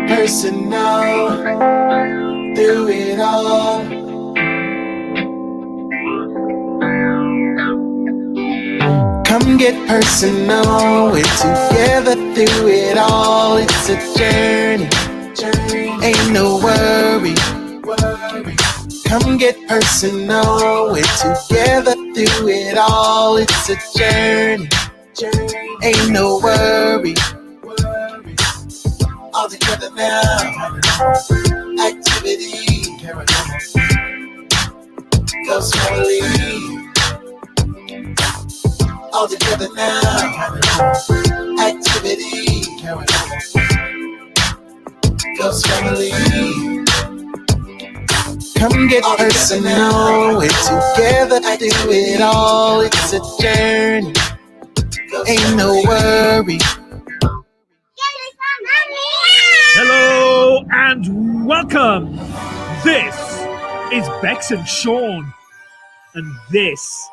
Personal, through it all. Come get personal, we're together through it all. It's a journey, ain't no worry. Come get personal, we're together through it all. It's a journey, ain't no worry. All together now, activity, Ghost family. All together now, activity, Ghost family. Come get personal, we're together to do it all. It's a journey, ain't no worry. Hello and welcome. This is Bex and Sean, and this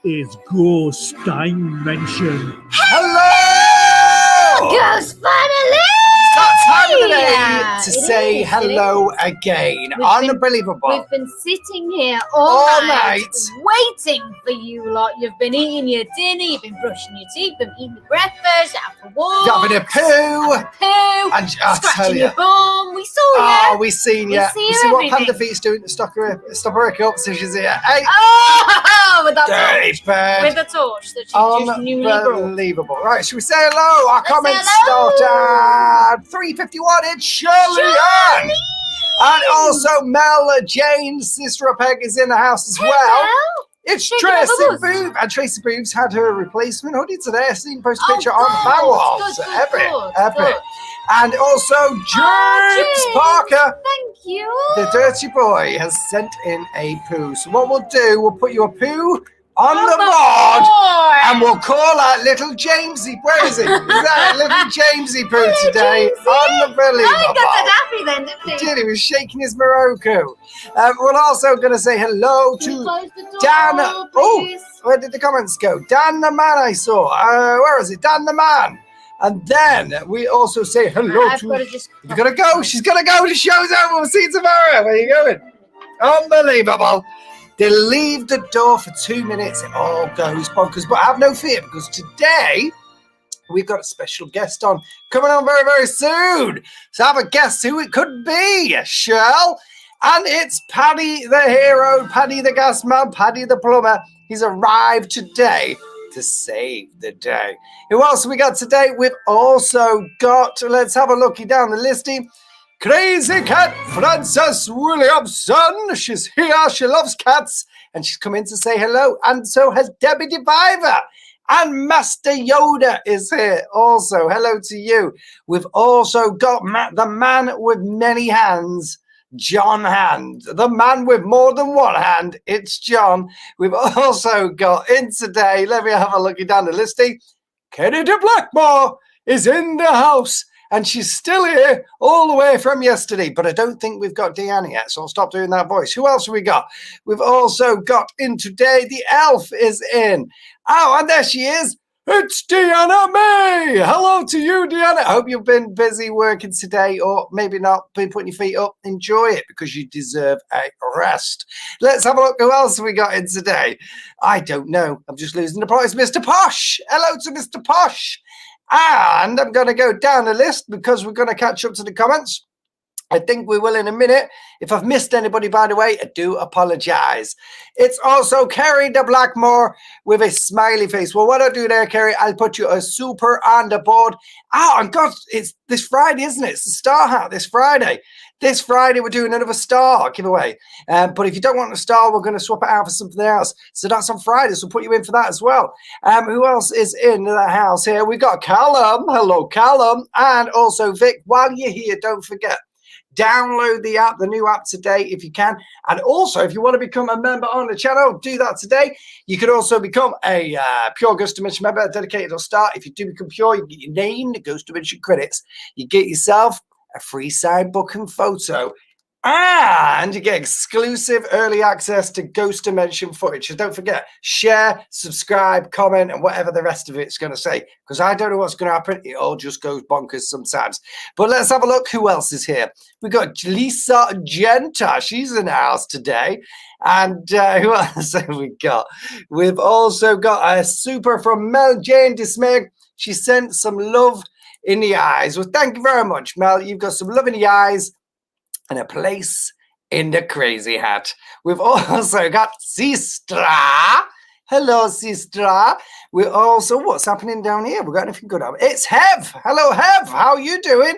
is Ghost Dimension. Hello! Ghost family! It's that time of the day to say hello again. Unbelievable. We've been sitting here all night waiting for you lot. You've been eating your dinner, you've been brushing your teeth, you've been eating your breakfast, out for walks, having a poo, and scratching your bum. We saw you. Oh, we seen you. We see what Panda Feet's doing to stop her up so she's here. Hey! Oh, with that dirty torch. bird. With the torch that she just newly brought. Unbelievable. Right, should we say hello? Our comments hello. start at 3:51. It's Shirley Ann. And also Mel Jane's sister Peg is in the house as well. It's Tracy Booth. And Tracy Booth's had her replacement hoodie today. I seen post a picture on the fan wall. Epic. And also James Parker. Thank you. The dirty boy has sent in a poo. So what we'll do, we'll put your poo on the board and we'll call out little Jamesy. Where is he? Is that little Jamesy poo today? Unbelievable. I got that happy then, didn't he? He was shaking his Morocco. We're also going to say hello to Dan. Oh, where did the comments go? Dan the man I saw. Where is it? Dan the man. And then we also say hello to... You've got to go. She's got to go. The show's over. We'll see you tomorrow. Where are you going? Unbelievable. They leave the door for 2 minutes. It all goes bonkers. But have no fear, because today we've got a special guest on coming on very, very soon. So have a guess who it could be, Shirl. And it's Paddy the hero, Paddy the gas man, Paddy the plumber. He's arrived today to save the day. Who else have we got today? We've also got, let's have a looky down the listing. Crazy Cat Frances Williamson. She's here. She loves cats. And she's come in to say hello. And so has Debbie DeViver. And Master Yoda is here also. Hello to you. We've also got the man with many hands, John Hand. The man with more than one hand. It's John. We've also got in today, let me have a look down the listing. Kennedy Blackmore is in the house. And she's still here all the way from yesterday. But I don't think we've got Deanna yet, so I'll stop doing that voice. Who else have we got? We've also got in today, the elf is in. Oh, and there she is. It's Deanna May. Hello to you, Deanna. I hope you've been busy working today, or maybe not, been putting your feet up. Enjoy it, because you deserve a rest. Let's have a look who else we got in today. I don't know. I'm just losing the prize. Mr. Posh. Hello to Mr. Posh. And I'm going to go down the list because we're going to catch up to the comments. I think we will in a minute. If I've missed anybody, by the way, I do apologize. It's also Kerry the Blackmore with a smiley face. Well, what I'll do there, Kerry, I'll put you a super on the board. Oh, and God, it's this Friday, isn't it? It's the Star Hat this Friday. This Friday, we're doing another star giveaway. But if you don't want a star, we're going to swap it out for something else. So that's on Friday. So we'll put you in for that as well. Who else is in the house here? We've got Callum. Hello, Callum. And also Vic. While you're here, don't forget, download the app, the new app today if you can. And also, if you want to become a member on the channel, do that today. You can also become a Pure Ghost Dimension member, dedicated or start. If you do become Pure, you get your name, the Ghost Dimension credits. You get yourself a free signed book and photo. And you get exclusive early access to Ghost Dimension footage. So don't forget, share, subscribe, comment, and whatever the rest of it's going to say. Because I don't know what's going to happen. It all just goes bonkers sometimes. But let's have a look who else is here. We've got Lisa Genta. She's in the house today. And who else have we got? We've also got a super from Mel Jane Dismay. She sent some love in the eyes. Well, thank you very much, Mel. You've got some love in the eyes and a place in the crazy hat. We've also got Sistra. Hello, Sistra. We're also, what's happening down here? We've got anything good on? It's Hev. Hello, Hev. How are you doing?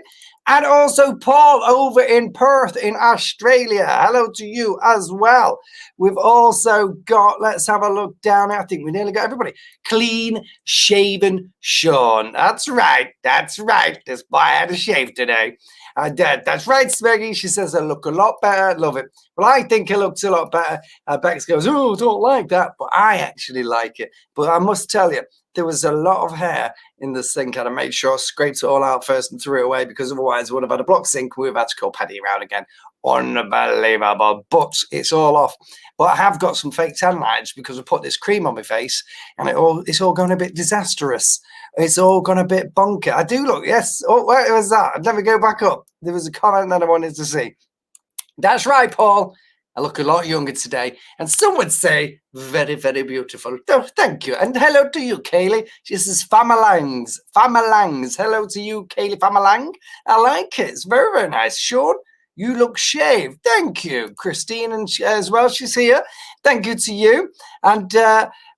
And also Paul over in Perth in Australia. Hello to you as well. We've also got, let's have a look down. I think we nearly got everybody. Clean shaven Sean. That's right. That's right. This boy had a shave today. That's right, Smeggy. She says I look a lot better. Love it. Well, I think it looks a lot better. Bex goes, oh, don't like that. But I actually like it. But I must tell you, there was a lot of hair in the sink, and I made sure I scraped it all out first and threw it away, because otherwise I would have had a block sink. We would have had to call Paddy around again. Unbelievable. But it's all off. But I have got some fake tan lines because I put this cream on my face, and it's all going a bit disastrous. It's all gone a bit bonker. I do look, yes. Oh, where was that? Let me go back up. There was a comment that I wanted to see. That's right, Paul. I look a lot younger today. And some would say, very, very beautiful. Oh, thank you. And hello to you, Kaylee. She says, Famalangs. Famalangs. Hello to you, Kaylee Famalang. I like it. It's very, very nice. Sean, you look shaved. Thank you. Christine and as well. She's here. Thank you to you. And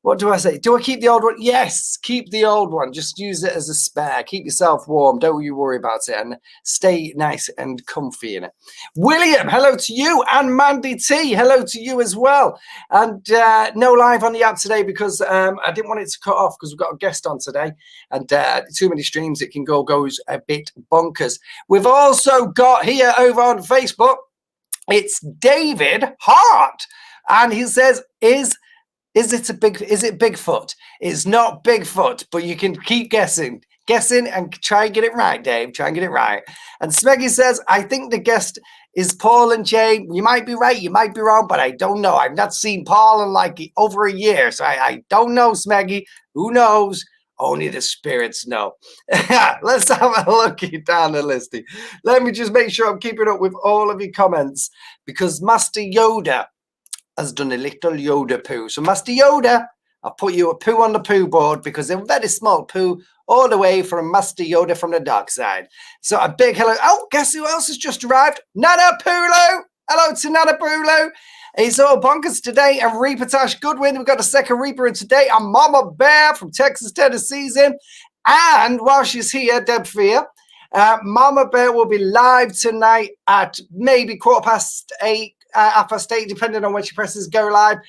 what do I say? Do I keep the old one? Yes, keep the old one. Just use it as a spare. Keep yourself warm. Don't you worry about it. And stay nice and comfy in it. William, hello to you. And Mandy T, hello to you as well. And no live on the app today because I didn't want it to cut off because we've got a guest on today. And too many streams, it can goes a bit bonkers. We've also got here over on Facebook, it's David Hart. And he says, Is it Bigfoot? It's not Bigfoot, but you can keep guessing and try and get it right, Dave. Try and get it right. And Smeggy says, I think the guest is Paul and Jay. You might be right, you might be wrong, but I don't know. I've not seen Paul in like over a year, so I don't know, Smeggy. Who knows? Only the spirits know. Let's have a look down the listing. Let me just make sure I'm keeping up with all of your comments, because Master Yoda has done a little Yoda poo. So Master Yoda, I'll put you a poo on the poo board, because a very small poo all the way from Master Yoda from the dark side. So a big hello. Oh, guess who else has just arrived? Nana Pulo. Hello to Nana Pulo. It's all bonkers today. And Reaper Tash Goodwin. We've got the second Reaper in today. And Mama Bear from Texas, Tennessee's in. And while she's here, Deb Fear, Mama Bear will be live tonight at maybe 8:15. Half past 8, depending on when she presses go live.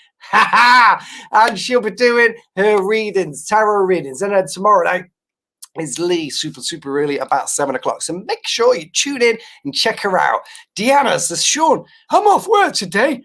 And she'll be doing her readings, tarot readings. And then tomorrow night is Lee, super early, about 7 o'clock. So make sure you tune in and check her out. Deanna says, Sean, I'm off work today.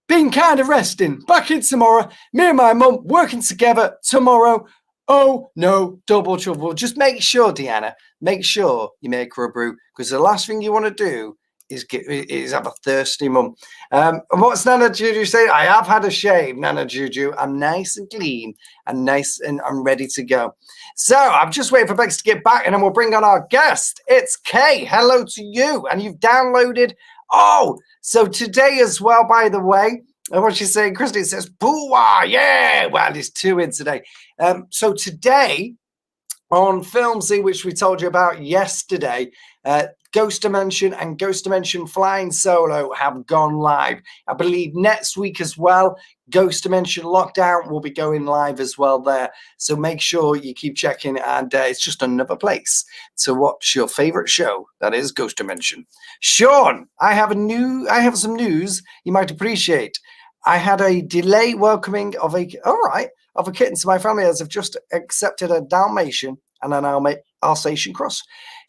Been kind of resting. Back in tomorrow. Me and my mum working together tomorrow. Oh, no, double trouble. Just make sure, Deanna, make sure you make her a brew, because the last thing you want to do is have a thirsty mum. And what's Nana Juju saying? I have had a shave, Nana Juju. I'm nice and clean and nice, and I'm ready to go. So I'm just waiting for Bex to get back, and then we'll bring on our guest. It's Kay. Hello to you. And you've downloaded. Oh, so today as well, by the way, and what she's saying, Christy says, Pooh-wah, yeah. Well, there's 2 in today. So today on Filmsy, which we told you about yesterday, Ghost Dimension and Ghost Dimension Flying Solo have gone live. I believe next week as well, Ghost Dimension Lockdown will be going live as well there. So make sure you keep checking, and it's just another place to watch your favorite show. That is Ghost Dimension. Sean, I have some news you might appreciate. I had a delay welcoming of a kitten to my family as I've just accepted a Dalmatian and an Alsatian cross.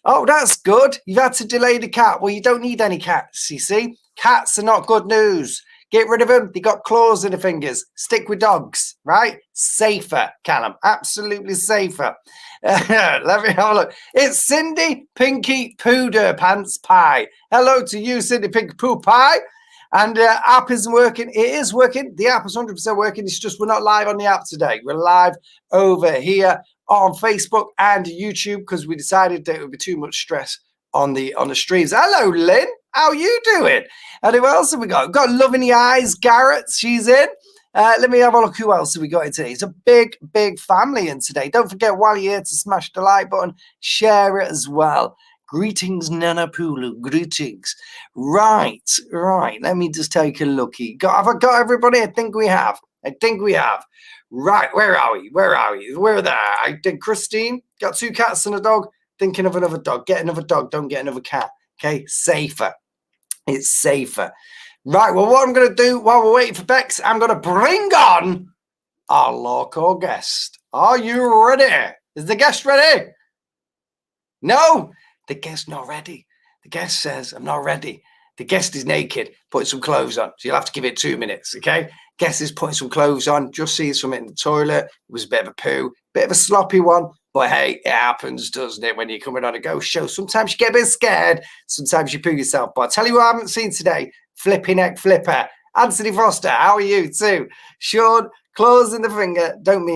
Oh, that's good. You've had to delay the cat. Well, you don't need any cats, you see. Cats are not good news. Get rid of them. They got claws in the fingers. Stick with dogs, right? Safer, Callum. Absolutely safer. Let me have a look. It's Cindy Pinky Pooder Pants Pie. Hello to you, Cindy Pinky Poo Pie. And app isn't working. It is working. The app is 100% working. It's just we're not live on the app today. We're live over here on Facebook and YouTube because we decided that it would be too much stress on the streams. Hello, Lynn. How you doing? And who else have we got? We've got Love in the Eyes. Garrett, she's in. Let me have a look. Who else have we got in today? It's a big, big family in today. Don't forget, while you're here, to smash the like button, share it as well. Greetings, Nana Pulu. Greetings. Right. Let me just take a look. Have I got everybody? I think we have. Right. Where are we? We're there. I did Christine. Got 2 cats and a dog. Thinking of another dog. Get another dog. Don't get another cat. Okay. Safer. It's safer. Right. Well, what I'm going to do while we're waiting for Bex, I'm going to bring on our local guest. Are you ready? Is the guest ready? No. The guest's not ready. The guest says, I'm not ready. The guest is naked, putting some clothes on. So you'll have to give it 2 minutes, okay? Guest is putting some clothes on, just sees something in the toilet. It was a bit of a poo, bit of a sloppy one. But hey, it happens, doesn't it, when you're coming on a ghost show? Sometimes you get a bit scared. Sometimes you poo yourself. But I'll tell you what I haven't seen today. Flipping Neck Flipper. Anthony Foster, how are you too? Sean, claws in the finger. Don't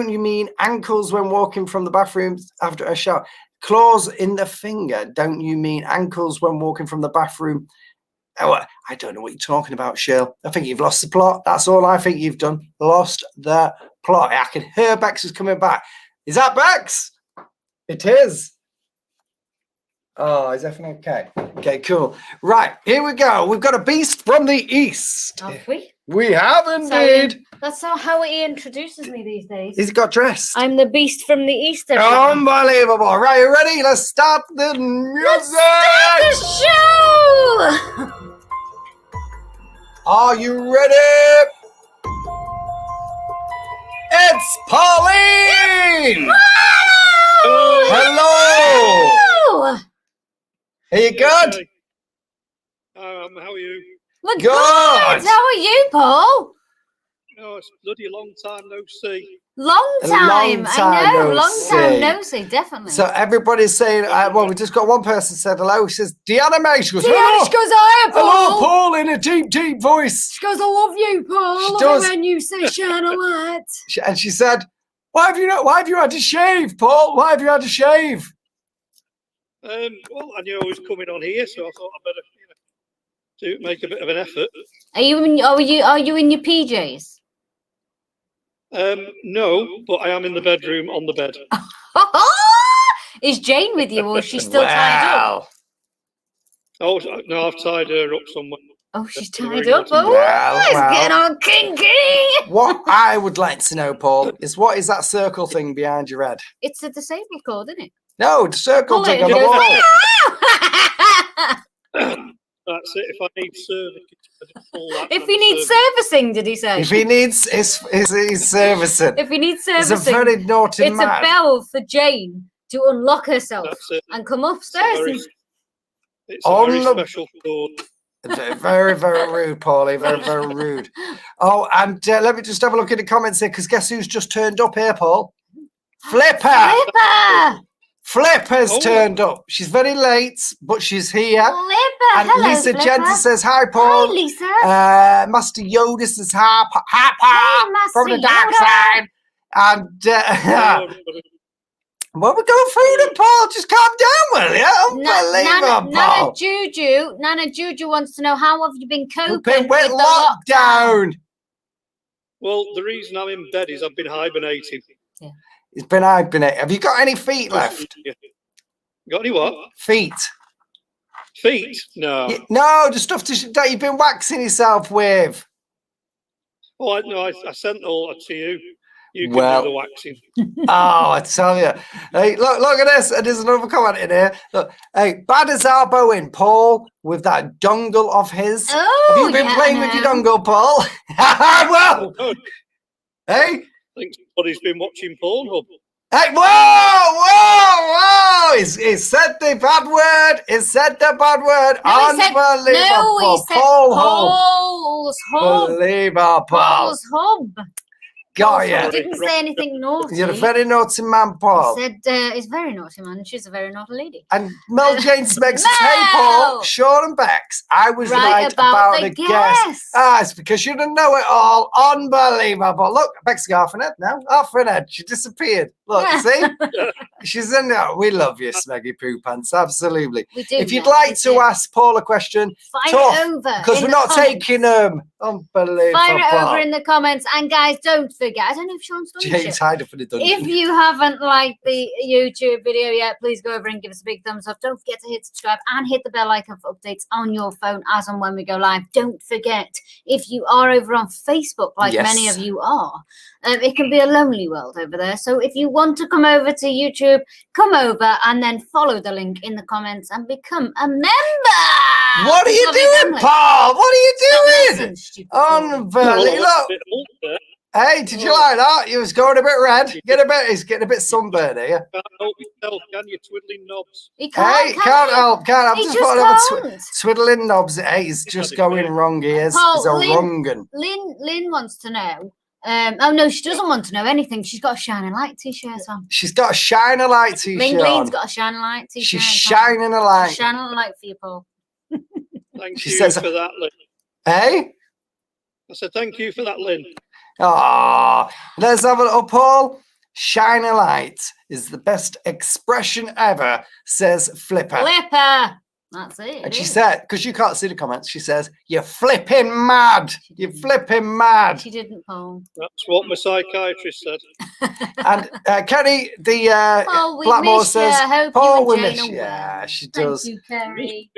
you mean ankles when walking from the bathroom after a shower? Claws in the finger. Don't you mean ankles when walking from the bathroom? Oh, I don't know what you're talking about, Shirl. I think you've lost the plot. That's all I think you've done. Lost the plot. I can hear Bex is coming back. Is that Bex? It is. Oh, is everything okay? Okay, cool. Right, here we go. We've got a beast from the east. Have we? We have indeed. So, that's not how he introduces me these days. He's got dressed. I'm the beast from the east. Unbelievable. Right, you ready? Let's start the music. Let's start the show. Are you ready? It's Pauline. Whoa! Hello. Hello. Are you good? How are you? We're Good. good. How are you, Paul? Oh, it's bloody long time no see. Long time. I know. Long time no see, definitely. So everybody's saying, well, we just got one person said hello. She says, Deanna May. She goes, Deanna, hello. she goes, hi, Paul. Hello, Paul, in a deep, deep voice. She goes, I love you, Paul. She I love does. it when you say shine a light. And she said, why have you had to shave, Paul? Why have you had to shave? Well, I knew I was coming on here, so I thought I'd better make a bit of an effort. Are you in your PJs? No, but I am in the bedroom on the bed. Is Jane with you, or is she still tied up? Oh no, I've tied her up somewhere. Oh, she's tied up. Oh, Well, let's well. get on kinky. What I would like to know, Paul, is what is that circle thing behind your head? It's a disabled code, isn't it? No, the circle Pull thing it on the and wall. goes, That's it. If I need service, I just pull that. if he needs servicing, did he say? If he needs his servicing. If he needs He's a servicing, very naughty it's man. a bell for Jane to unlock herself That's it. and come upstairs. It's a very special code. Very, very rude, Paulie. Very, very rude. Oh, and let me just have a look at the comments here, because guess who's just turned up here, Paul? Flipper! Flipper's turned up. She's very late, but she's here. Flipper, And hello, Lisa Flipper. Jensen says, hi, Paul. Hi, Lisa. Master Yoda says, hi, Master from the dark Yoda. side. And, well, we're going through them, Paul. Just calm down, will you? Unbelievable, Paul. Nana Juju wants to know, how have you been coping Coping with with the lockdown. Well, the reason I'm in bed is I've been hibernating. It's been hibernating. Have you got any feet left? Got any what? Feet. Feet? No. No, the stuff that you've been waxing yourself with. Oh, no, I sent all that to you. You can Well. do the waxing. Oh, I tell you. Hey, look at this. And there's another comment in here. Look, hey, bad as elbowing Paul with that dongle of his. Oh, Have you been playing with your dongle, Paul? Well, Oh, hey. I think somebody's been watching Pornhub. Hey, whoa! He said the bad word. He said the bad word. Unbelievable. He said Paul's Hub. Unbelievable. Paul's Hub. Got He ya. didn't say anything naughty. You're a very naughty man, Paul. He said he's a very naughty man and she's a very naughty lady. And Mel Jane Smith says, Mel! hey, Paul, Sean and Bex, I was right about the guest. It's because you didn't know it all. Unbelievable. Look, Bex got off her head now. Off her head. She disappeared. Look, see? She's in there. We love you, Smeggy Poo Pants. Absolutely. We do. If you'd like to ask Paul a question, fire it over. Because we're not taking them. Unbelievable. Fire it over in the comments. And guys, don't forget, I don't know if Sean's done James this. hide for the dungeon. If you haven't liked the YouTube video yet, please go over and give us a big thumbs up. Don't forget to hit subscribe and hit the bell icon for updates on your phone as and when we go live. Don't forget, if you are over on Facebook, like many of you are, it can be a lonely world over there. So if you want to come over to YouTube, come over and then follow the link in the comments and become a member. What are you doing, Paul? What are you doing? Unbelievable. Hey, did you like that? You was going a bit red. He's getting a bit sunburned here. Can't help yourself, can you? Twiddling knobs. He can't, can't help. He Just just putting twiddling knobs. Hey, he's just going wrong. He is. He's a wrong un. Lynn wants to know. Oh no, she doesn't want to know anything. She's got a shining light t-shirt on. She's got a shining light t-shirt. Lynn's got a shining light t-shirt. She's shining a light. Shining a light for you, Paul. Thank you for that, Lynn. Hey? I said thank you for that, Lynn. Oh, let's have a little Paul. Shine a light is the best expression ever, says Flipper. Flipper. That's it. And she said, because you can't see the comments, she says, you're flipping mad. You're flipping mad. She didn't, Paul. That's what my psychiatrist said. And Kenny, the Blackmore says, Paul, we miss you. Yeah, she does. Thank you, Kerry.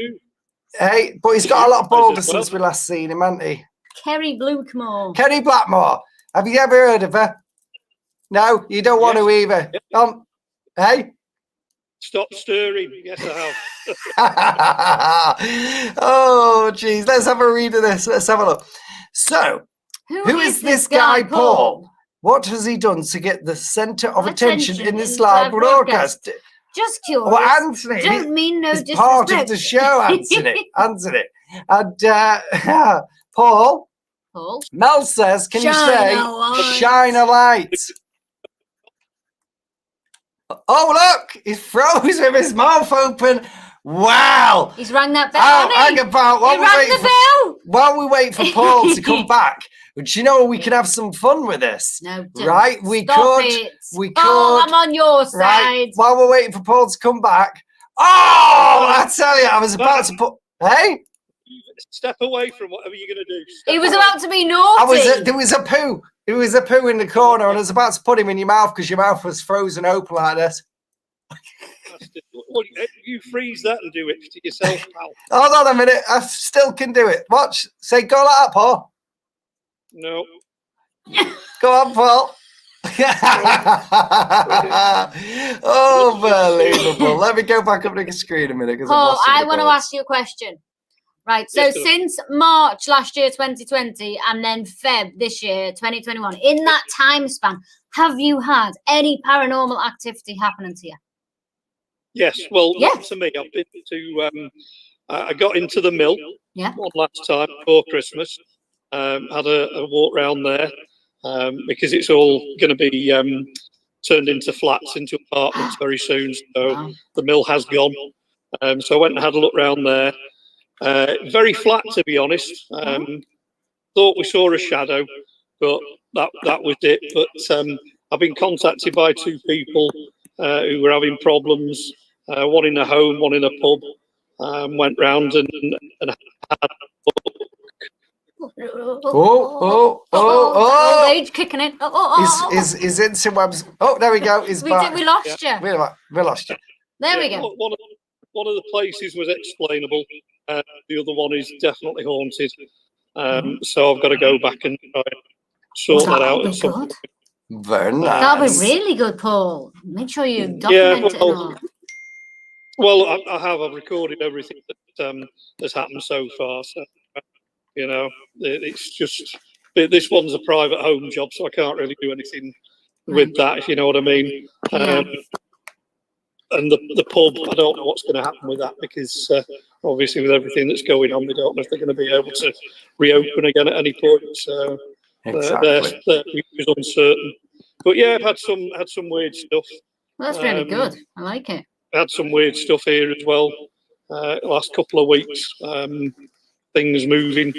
Hey, but he's got a lot of bolder since we last seen him, hasn't he? Kerry Blackmore. Kenny Blackmore. Have you ever heard of her? No, you don't want to either. Hey? Stop stirring. Yes, I have. Oh, geez. Let's have a read of this. Let's have a look. So, who is this guy, Paul? What has he done to get the centre of attention in this live broadcast? Just curious. Well, Anthony, don't mean no disrespect. Part of the show, Anthony. Anthony. And Paul. Mel says, can you say, shine a light? Oh, look, he's froze with his mouth open. Wow. He's rang that bell. Hang about. While we wait for Paul to come back, do you know we can have some fun with this? No, don't. Right? We could. I'm on your side. Right? While we're waiting for Paul to come back. Oh, I tell you, I was about to put. Hey? Step away from whatever you're going to do. He was about to be naughty. There was a poo. There was a poo in the corner, and I was about to put him in your mouth because your mouth was frozen open like this. Well, you freeze that and do it to yourself, pal. Hold on a minute. I still can do it. Watch. Say, go like that, Paul. No. Go on, Paul. Unbelievable. Let me go back up to the screen a minute. Paul, I want to ask you a question. Right, so since March last year, 2020, and then Feb this year, 2021, in that time span, have you had any paranormal activity happening to you? Yes, well, not to me. I've been to, I got into the mill one last time before Christmas, had a walk around there because it's all going to be turned into flats, into apartments very soon. So the mill has gone. So I went and had a look around there. Very flat, to be honest. Thought we saw a shadow, but that was it. But I've been contacted by two people who were having problems. One in a home, one in a pub. Went round and had. Old age kicking in. Is interwebs? Oh, there we go. He's back. We lost you. We lost you. There we go. One of the places was explainable. The other one is definitely haunted. So I've got to go back and try and sort that out. At some point. Very nice. That'll be really good, Paul. Make sure you document it. Well, I've recorded everything that has happened so far. So, you know, it's just this one's a private home job, so I can't really do anything with that, if you know what I mean. And the pub, I don't know what's going to happen with that because obviously with everything that's going on, we don't know if they're going to be able to reopen again at any point. So their future is uncertain. But yeah, I've had some weird stuff. Well, that's really good. I like it. Had some weird stuff here as well. Last couple of weeks, things moving.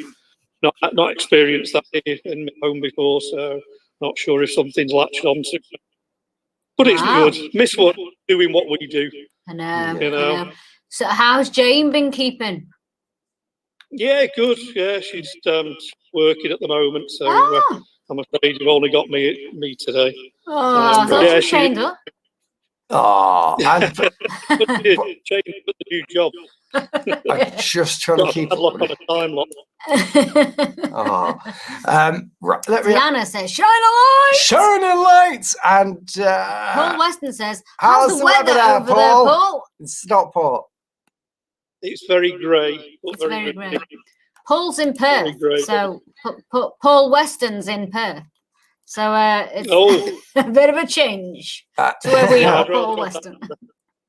Not experienced that here in my home before, so not sure if something's latched onto. But it's good. Miss doing what we do. I know. You know. I know. So how's Jane been keeping? Yeah, good. Yeah, she's working at the moment, so I'm afraid you've only got me today. Oh, I thought she trained up. Oh, Jane got the new job. I'm just trying to keep lock on a time lock. Right, Diana says, "Shine a light." Shining lights, and Paul Weston says, "How's the weather there, over there, Paul?" It's not Paul. It's very grey. It's very grey. Paul's in Perth, so Paul Weston's in Perth. So it's a bit of a change to where we are, Paul Weston.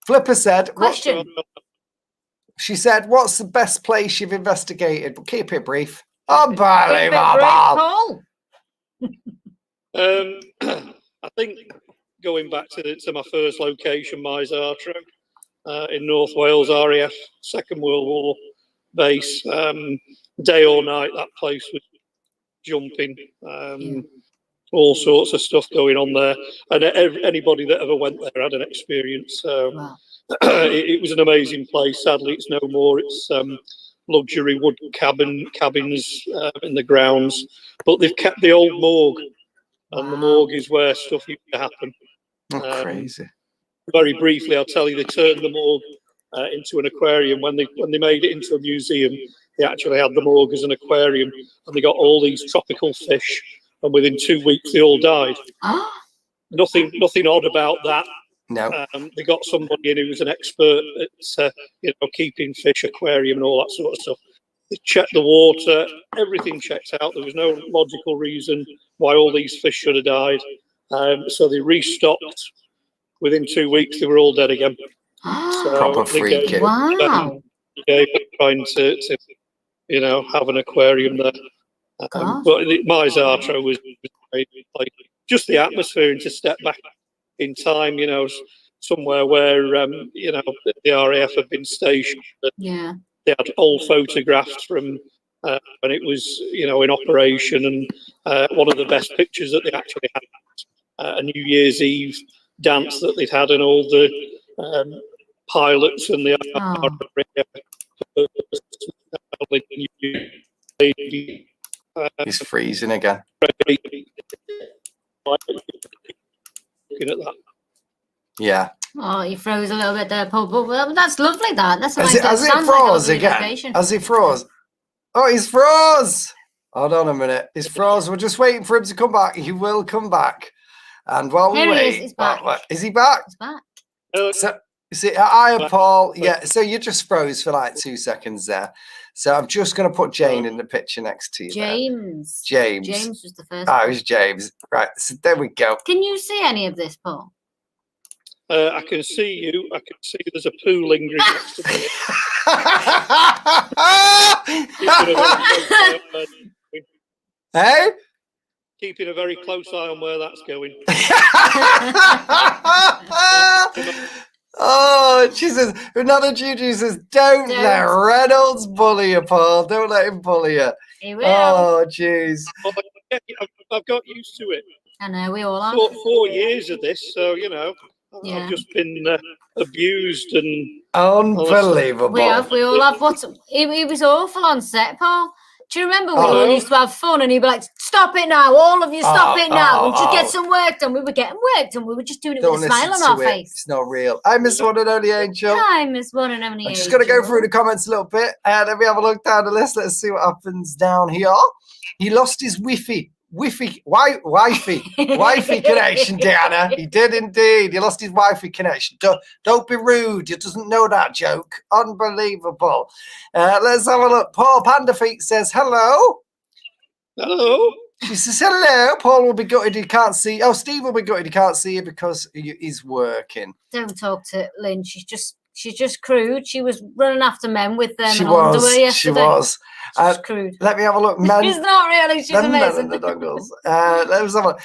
Flipper said, question. She said, "What's the best place you've investigated?" But keep it brief. Paul. I think going back to my first location, Misartro, in North Wales, RAF, Second World War base. Day or night, that place was jumping. All sorts of stuff going on there, and anybody that ever went there had an experience. So it was an amazing place. Sadly, it's no more. It's luxury wood cabins in the grounds, but they've kept the old morgue, and the morgue is where stuff used to happen. Crazy. Very briefly, I'll tell you, they turned the morgue into an aquarium. When they made it into a museum, they actually had the morgue as an aquarium, and they got all these tropical fish. And within 2 weeks, they all died. Nothing odd about that. No. They got somebody in who was an expert at keeping fish, aquarium, and all that sort of stuff. They checked the water, everything checked out. There was no logical reason why all these fish should have died. So they restocked. Within 2 weeks, they were all dead again. So proper freaking. Wow. Trying to have an aquarium there. But Misartro was like just the atmosphere, and to step back in time, somewhere where the RAF had been stationed. Yeah, they had old photographs from when it was in operation, and one of the best pictures that they actually had, a New Year's Eve dance that they'd had, and all the pilots and the He's freezing again. Looking at that. Yeah. Oh, you froze a little bit there, Paul. But that's lovely. That's a nice. Has it froze again? Has he froze? Oh, he's froze. Hold on a minute. He's froze. We're just waiting for him to come back. He will come back. And while we wait, he's back. Is he back? He's back. So, see, I, Paul. Yeah. So you just froze for like 2 seconds there. So I'm just going to put Jane in the picture next to you. James. James was the first. Oh, it was James. Right. So there we go. Can you see any of this, Paul? I can see you. I can see there's a poo lingering next to me. Hey? Keeping a very close eye on where that's going. Oh, she says, another Juju says, don't let Reynolds bully you, Paul. Don't let him bully you. He will. Oh, jeez. I've got used to it. I know, we all have. 4 years of this, so, I've just been abused and... Unbelievable. We all have. It was awful on set, Paul. Do you remember we all used to have fun and he'd be like, Stop it now. All of you, stop it now. We'll just get some work done. We were getting work done. We were just doing it with a smile on our face. It's not real. I miss one and only Angel. I miss one and only Angel. I'm just going to go through the comments a little bit. Let me have a look down the list. Let's see what happens down here. He lost his wifey connection, Diana. He did indeed. He lost his wifey connection. Don't be rude. You doesn't know that joke. Unbelievable. Let's have a look. Paul Panda Feet says hello. Hello. She says hello. Paul will be gutted he can't see. Oh, Steve will be gutted he can't see you because he's working. Don't talk to Lynn. She's just crude. She was running after men with them underwear yesterday. She was. She's crude. Let me have a look. She's not really. She's amazing. Let's have a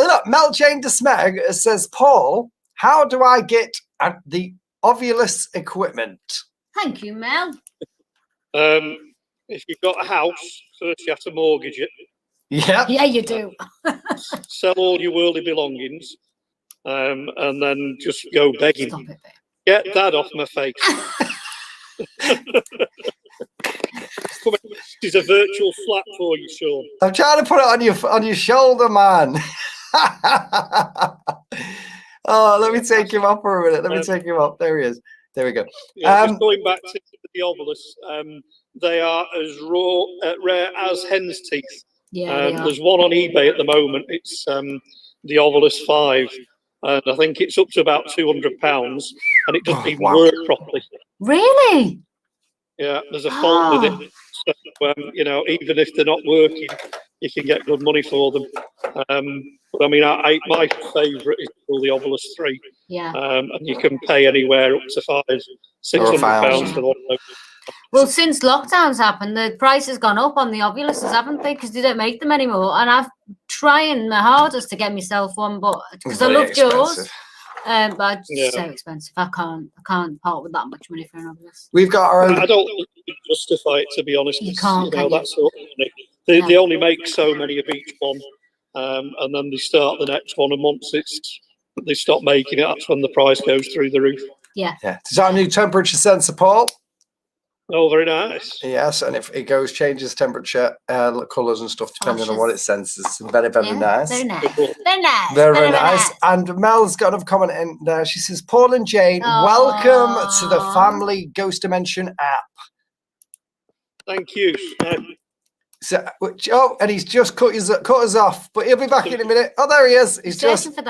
look. Mel Jane de Smeg says, Paul, how do I get the Ovulus equipment? Thank you, Mel. If you've got a house, first you have to mortgage it. Yeah. Yeah, you do. Sell all your worldly belongings, and then just go begging. Stop it, babe. Get that off my face. This is a virtual flat for you, Sean. I'm trying to put it on your shoulder, man. Oh, let me take him up for a minute. Let me take him up. There he is. There we go. Yeah, just going back to the Ovulus, they are as rare as hen's teeth. Yeah, there's one on eBay at the moment. It's the Ovulus 5, and I think it's up to about £200, and it doesn't even work properly. Really? Yeah, there's a fault with it. So, even if they're not working, you can get good money for them. But I mean, my favourite is the Ovulus 3. Yeah. And you can pay anywhere up to £600 for one of those. Well, since lockdowns happened, the price has gone up on the Ovuluses, haven't they? Because they don't make them anymore. And I've trying my hardest to get myself one, but because I loved yours. But it's so expensive. I can't part with that much money for an Ovulus. We've got our own. I don't justify it, to be honest. You can't. That sort of money. They only make so many of each one, and then they start the next one. And once they stop making it, that's when the price goes through the roof. Yeah. Yeah. Is that a new temperature sensor, Paul? Oh, very nice. Yes, and if it changes temperature, colours and stuff depending on what it senses. Very, very nice. Very nice. Very nice. Very nice. And Mel's got another comment in there. She says, Paul and Jane, welcome to the Family Ghost Dimension app. Thank you. So, and he's just cut us off, but he'll be back in a minute. Oh, there he is. He's looking for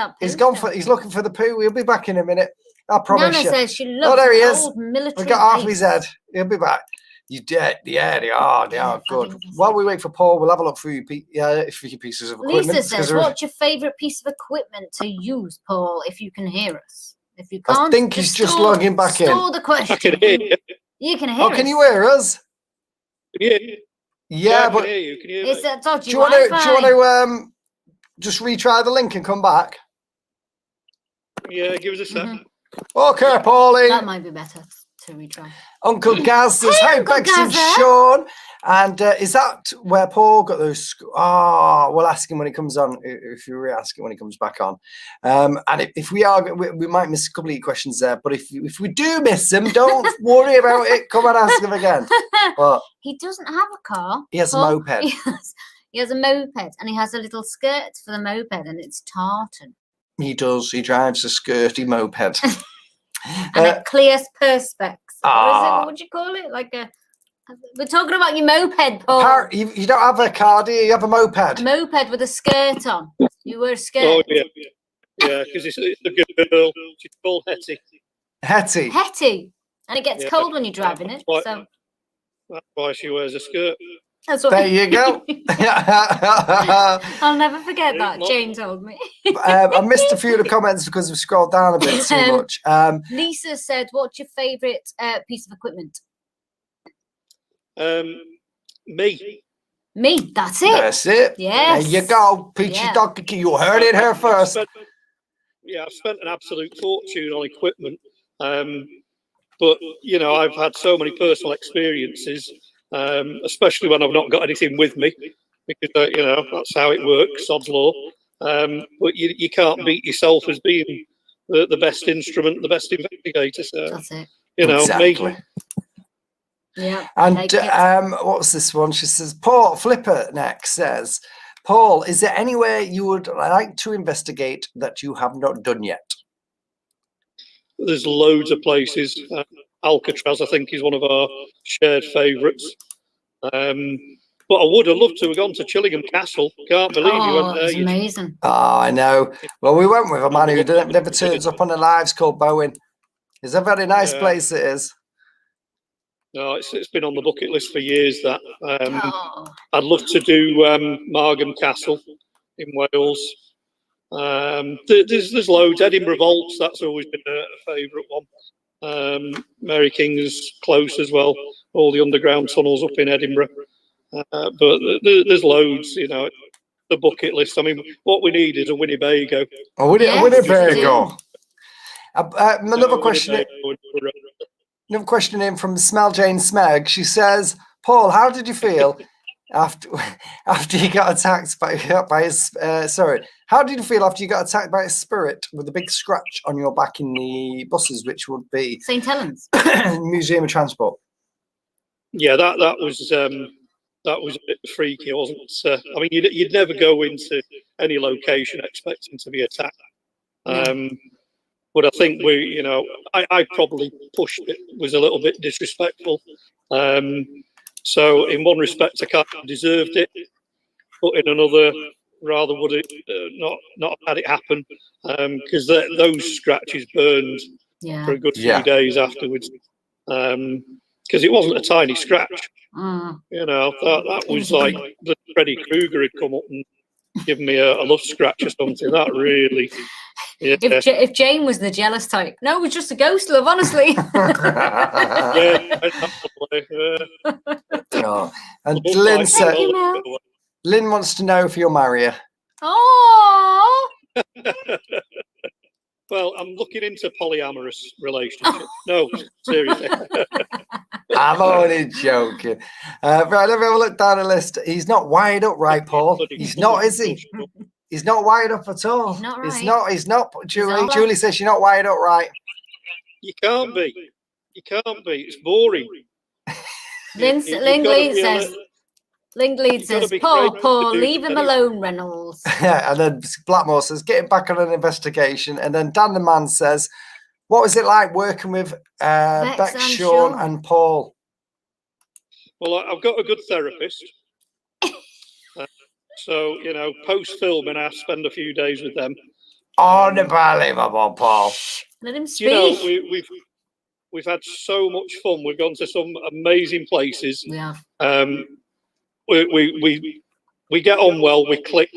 the poo. He'll be back in a minute. I promise Nana you. says she loves there he is. old military. We got half of his head. He'll be back. You did. Yeah, they are. They are good. While we wait for Paul, we'll have a look through your pieces of equipment. Lisa says, what's your favourite piece of equipment to use, Paul, if you can hear us? If you can't, I think he's just logging back in. Store the question. I can hear you. You can hear us. Can you hear us? Yeah, but can hear you. Can you hear it's a dodgy do you want to just retry the link and come back? Yeah, give us a second. Okay, Pauline. That might be better to retry. Uncle Gaz says, "Hey, Bex and Sean." And is that where Paul got those? We'll ask him when he comes on. If you ask him when he comes back on, and if we are, we might miss a couple of questions there. But if we do miss them, don't worry about it. Come and ask him again. But he doesn't have a car. He has a moped. He has a moped, and he has a little skirt for the moped, and it's tartan. He does. He drives a skirty moped. And a clear perspex. What would you call it? Like a. We're talking about your moped, Paul. You don't have a car, do you? You have a moped. A moped with a skirt on. You wear a skirt. Oh, yeah. Yeah, because it's a girl. She's called Hetty. Hetty. And it gets cold when you're driving it. That's why she wears a skirt. There you go. I'll never forget that. Jane told me. I missed a few of the comments because we've scrolled down a bit too much. Lisa said, what's your favourite piece of equipment? Me, that's it. That's it. Yes. There you go. Peachy Donkey. You heard it here first. I've spent an absolute fortune on equipment. But, I've had so many personal experiences, especially when I've not got anything with me, because, that's how it works, sod's law. But you can't beat yourself as being the best instrument, the best investigator. So, that's it. Exactly. Me. Yeah. And what's this one? She says, Paul Flipper next says, Paul, is there anywhere you would like to investigate that you have not done yet? There's loads of places. Alcatraz, I think, is one of our shared favourites. But I would have loved to have gone to Chillingham Castle. Can't believe you went there. It's amazing. Oh, I know. Well, we went with a man who never turns up on the lives, called Bowen. It's a very nice place, it is. No, it's been on the bucket list for years, that. I'd love to do Margam Castle in Wales. There's loads. Edinburgh Vaults, that's always been a favourite one. Mary King's close as well. All the underground tunnels up in Edinburgh. But there's loads, you know, the bucket list. I mean, what we need is a Winnebago. A Winnebago. Another question. Another question in from Smell Jane Smeg. She says, Paul, how did you feel after you got attacked by his how did you feel after you got attacked by a spirit with a big scratch on your back in the buses, which would be St. Helens Museum of Transport? Yeah, that was a bit freaky, wasn't it? I mean, you'd never go into any location expecting to be attacked. But I think I probably pushed it, was a little bit disrespectful. So in one respect, I kind of deserved it, but in another, rather would it not have had it happen, because those scratches burned for a good few days afterwards. Because it wasn't a tiny scratch. You know, that was like the Freddy Krueger had come up and given me a love scratch or something. That really. Yeah. If Jane was the jealous type, no, it was just a ghost, love, honestly. And Lynn wants to know if you'll marry her. Oh. Well, I'm looking into polyamorous relationship. No, seriously. I'm only joking. Right, let me have a look down the list. He's not wired up, right, Paul? He's not, is he? He's not wired up at all. He's not right. He's not. Julie. Julie says you're not wired up, right? You can't be. You can't be. It's boring. Linglead says, Paul, leave him alone, Reynolds. And then Blackmore says, getting back on an investigation. And then Dan the Man says, what was it like working with Bex, Sean, and Paul? Well, I've got a good therapist. So, you know, post-filming, I spend a few days with them. Unbelievable, Paul. Let him speak. You know, we've had so much fun. We've gone to some amazing places. Yeah. We get on well. We click.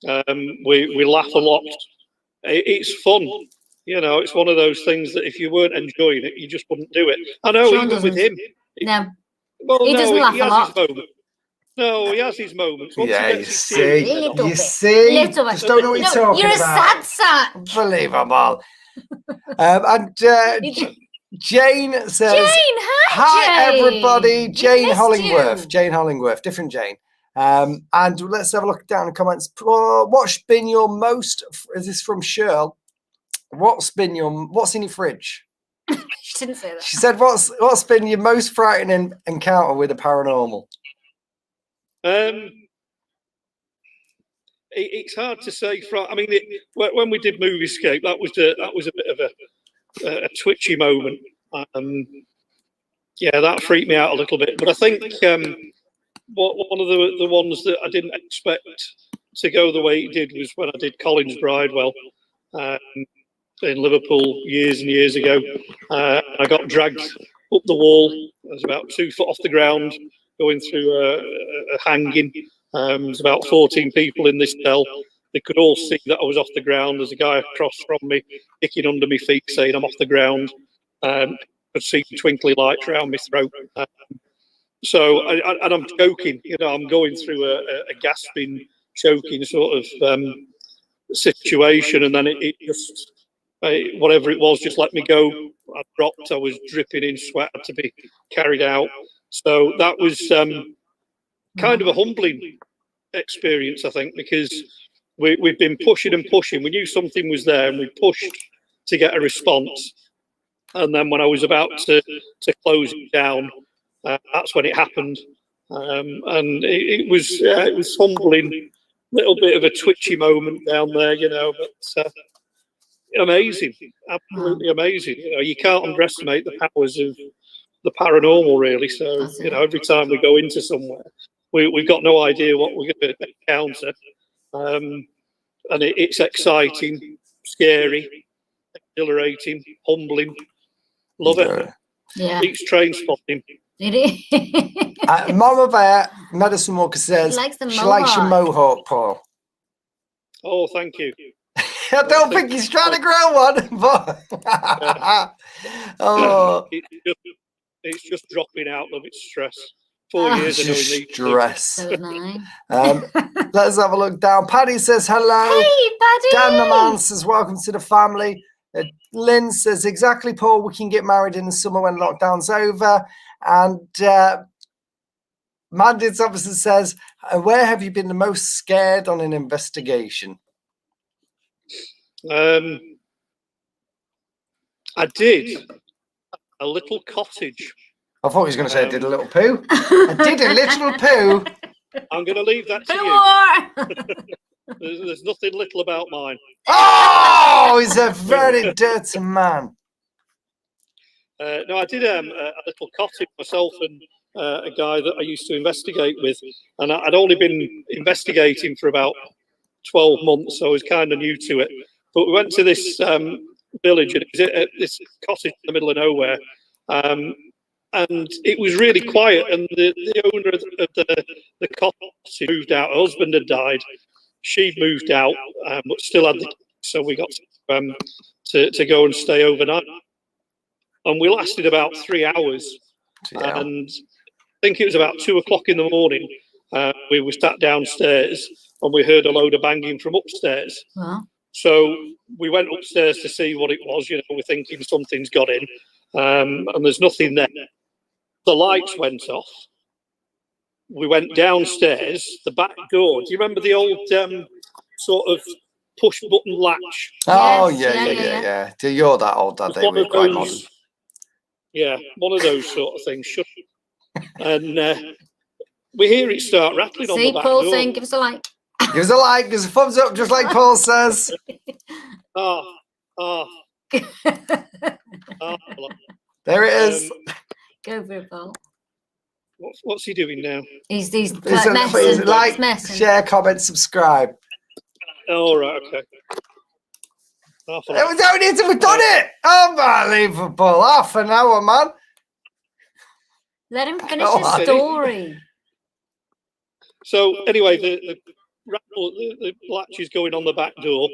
We laugh a lot. It's fun. You know, it's one of those things that if you weren't enjoying it, you just wouldn't do it. I know, Sean even with him. No. Well, he doesn't laugh a lot. No, he has his moments. Once you see. Just don't know what you're talking about. You're a sad sack. Unbelievable. And Jane says, hi everybody. Jane Hollingworth. Jane Hollingworth, different Jane. And let's have a look down in the comments. What's been your most? Is this from Shirl? What's in your fridge? She didn't say that. She said, "What's been your most frightening encounter with the paranormal?" It's hard to say. I mean, when we did Moviescape, that was a bit of a twitchy moment. Yeah, that freaked me out a little bit. But I think one of the ones that I didn't expect to go the way it did was when I did Colin's Bridewell in Liverpool years and years ago. I got dragged up the wall. I was about 2 foot off the ground, going through a hanging. There's about 14 people in this cell. They could all see that I was off the ground. There's a guy across from me kicking under my feet saying I'm off the ground. Could see twinkly lights around my throat. So I'm joking, you know, I'm going through a gasping, choking sort of situation, and then it just, whatever it was, just let me go. I dropped, I was dripping in sweat, had to be carried out. So that was kind of a humbling experience, I think, because we've been pushing and pushing. We knew something was there, and we pushed to get a response. And then when I was about to close it down, that's when it happened. And it was humbling, little bit of a twitchy moment down there, but amazing, absolutely amazing. You can't underestimate the powers of the paranormal, really. So, every time we go into somewhere, we've got no idea what we're going to encounter. And it's exciting, scary, exhilarating, humbling. Love it. Yeah. It's train spotting. It is. Mama Bear, Medicine Walker says she likes your mohawk, Paul. Oh, thank you. I don't think he's trying to grow one, but it's just dropping out of its stress. 4 years of stress. So nice. Let's have a look down. Paddy says hello. Hey, Paddy. Dan the Man says welcome to the family. Lynn says exactly, Paul. We can get married in the summer when lockdown's over. And Mandy Thompson says, where have you been the most scared on an investigation? I did a little cottage. I thought he was going to say I did a little poo. I did a little poo. I'm going to leave that to you. There's nothing little about mine. Oh, he's a very dirty man. No, I did a little cottage myself and a guy that I used to investigate with. And I'd only been investigating for about 12 months, so I was kind of new to it. But we went to this village, and it was this cottage in the middle of nowhere. And it was really quiet, and the owner of the cottage moved out. Her husband had died. She moved out, but still had the kids, so we got to go and stay overnight. And we lasted about 3 hours. Yeah. And I think it was about 2 o'clock in the morning. We were sat downstairs, and we heard a load of banging from upstairs. Huh? So we went upstairs to see what it was. We're thinking something's got in, and there's nothing there. The lights went off. We went downstairs. The back door. Do you remember the old sort of push button latch? Oh yeah. You're that old, that day. We're quite modern. Yeah, one of those sort of things. And we hear it start rattling on the back Paul door. saying, give us a like. Give us a like, give us a thumbs up, just like Paul says. There it is. Go for it, Paul. What's he doing now? He's like, share, comment, subscribe. All right, okay. We've done it. Unbelievable. Half an hour, man. Let him finish his story. So anyway, the latch is going on the back door.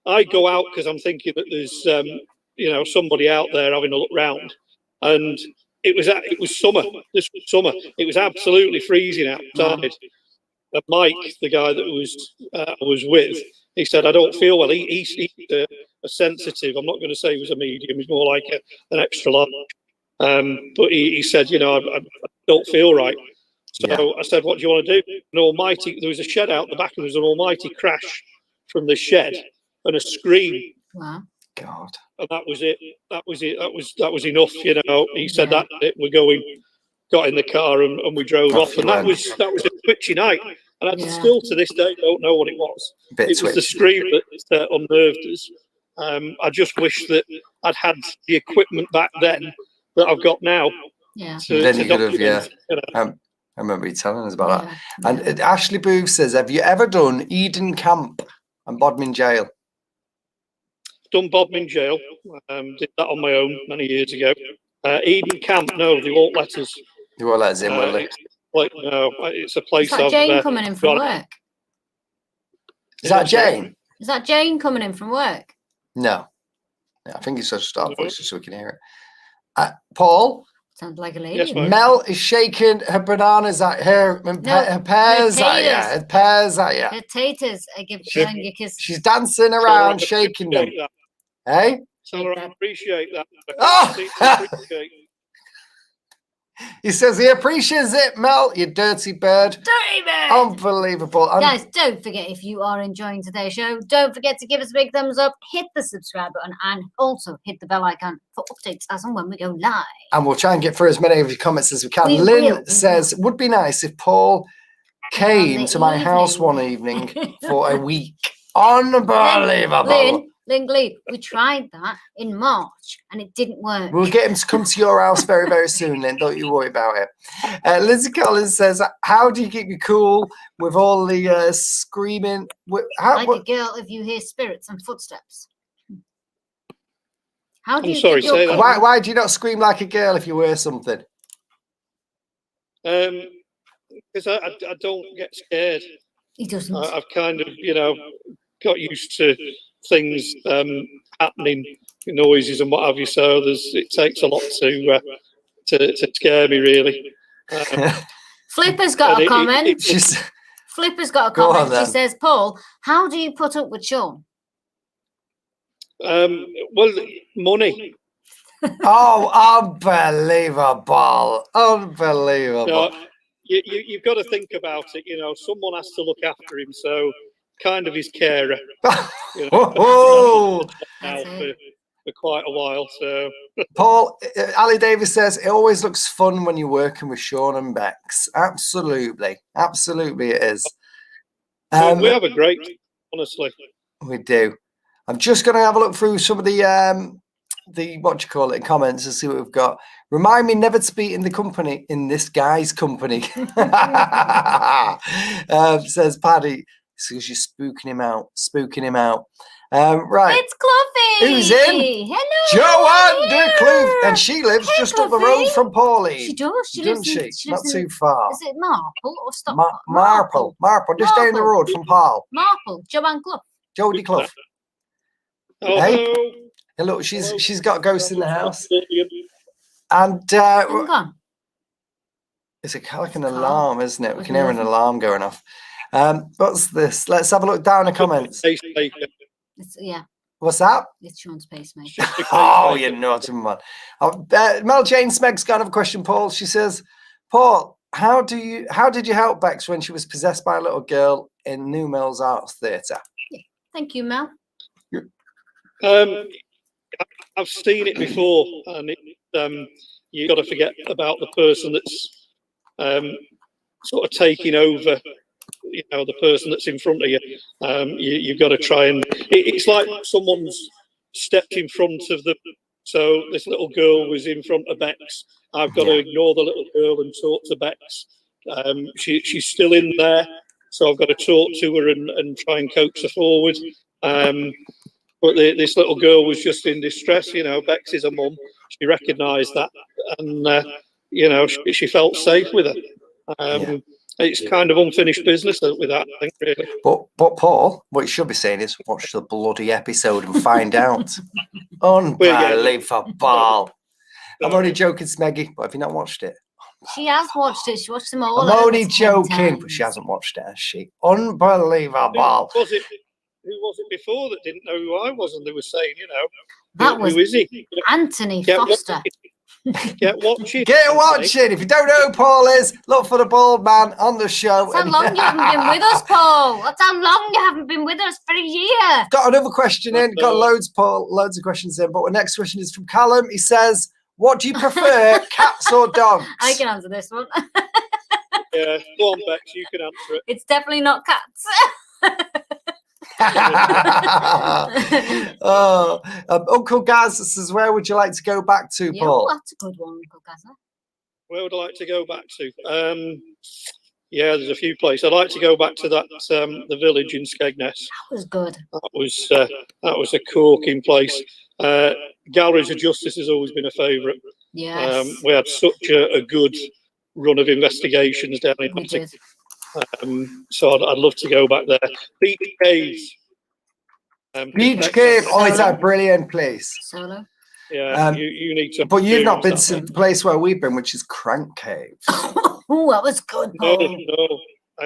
I go out because I'm thinking that there's somebody out there having a look round, and it was summer. This was summer. It was absolutely freezing outside. And Mike, the guy that was with, he said, "I don't feel well." He's a sensitive. I'm not going to say he was a medium. He's more like an extra large. But he said, I don't feel right. So I said, "What do you want to do?" There was a shed out the back, and there was an almighty crash from the shed and a scream. Wow. God. And that was it. That was enough. He said that we're going. Got in the car and we drove off, and that was a twitchy night. And I still to this day don't know what it was. It was the scream that unnerved us. I just wish that I'd had the equipment back then that I've got now. Yeah. Then you could have, I remember you telling us about that. And Ashley Booth says, have you ever done Eden Camp and Bodmin Jail? Done Bodmin Jail. Did that on my own many years ago. Eden Camp, no, they won't let us. They won't let us in, will they? No, it's a place. Is that Jane coming in from work? Is that Jane? Is that Jane coming in from work? No. I think it's just our voice so we can hear it. Paul? Sounds like a lady. Yes, Mel is shaking her bananas at her pears at you. Her pears at you. Her taters are giving you kisses. She's dancing around, shaking them. Hey? So I appreciate that. Oh! He says he appreciates it, Mel, you dirty bird. Dirty bird. Unbelievable. Guys, don't forget, if you are enjoying today's show, don't forget to give us a big thumbs up, hit the subscribe button, and also hit the bell icon for updates as and when we go live. And we'll try and get through as many of your comments as we can. Lynn says, would be nice if Paul came to my house one evening for a week. Unbelievable. Lynn, we tried that in March and it didn't work. We'll get him to come to your house very, very soon, Lynn. Don't you worry about it. Lizzie Collins says, how do you keep you cool with all the screaming? Like a girl if you hear spirits and footsteps. How do you say that. Why do you not scream like a girl if you wear something? Because I don't get scared. He doesn't. I've kind of, got used to things happening, noises and what have you. So it takes a lot to scare me, really. Flipper's got a comment. Flipper's got a comment. She says, Paul, how do you put up with Sean? Well, money. Oh, unbelievable. Unbelievable. You've got to think about it. Someone has to look after him. So kind of his carer. Oh, for quite a while. So Paul, Ali Davis says it always looks fun when you're working with Sean and Bex. Absolutely it is. We have a great, honestly. We do. I'm just going to have a look through some of the comments and see what we've got. Remind me never to be in this guy's company. Says Paddy. Because you're spooking him out. Right. It's Cluffy. Who's in? Hello. Joanne Ducliffe. And she lives just up the road from Paulie. She does. She lives not too far. Is it Marple or Stockport? Marple, just down the road from Paul. Marple. Joanne Clough. Jodie Clough. Hey, look, she's got a ghost in the house. And it's like an alarm, isn't it? We can hear an alarm going off. What's this? Let's have a look down the comments. Yeah. What's that? It's Sean's pacemaker. Oh, you naughty man. Mel Jane Smeg's got another question, Paul. She says, Paul, how did you help Bex when she was possessed by a little girl in New Mills Arts Theatre? Yeah. Thank you, Mel. I've seen it before, and you've got to forget about the person that's sort of taking over. The person that's in front of you. You've got to try and. It's like someone's stepped in front of them. So this little girl was in front of Bex. I've got to ignore the little girl and talk to Bex. She's still in there, so I've got to talk to her and try and coax her forward. But this little girl was just in distress. Bex is a mum. She recognised that, and she felt safe with her. It's kind of unfinished business with that, I think, really. But Paul, what you should be saying is watch the bloody episode and find out. Unbelievable. I'm only joking, Smeggy, but have you not watched it? She has watched it. She watched them all. I'm only joking, but she hasn't watched it, has she? Unbelievable. Who was it before that didn't know who I was and they were saying, that was who is he? Anthony Foster. Get watching. If you don't know who Paul is, look for the bald man on the show. That's how long you haven't been with us, Paul. That's how long you haven't been with us, for a year. Got another question in. Got loads, Paul. Loads of questions in. But the next question is from Callum. He says, what do you prefer, cats or dogs? I can answer this one. Yeah, go on, Bex. You can answer it. It's definitely not cats. Uncle Gaz says, where would you like to go back to, Paul? That's a good one, Uncle Gaz. Where would I like to go back to? There's a few places. I'd like to go back to that the village in Skegness. That was good. That was a corking place. Galleries of Justice has always been a favourite. Yes. We had such a good run of investigations down in Attic. So I'd love to go back there. Beach Caves. Beach Cave. Oh, it's a brilliant place. Solo. Yeah, you need to. But you've not been to the place where we've been, which is Crank Caves. Oh, that was good. No.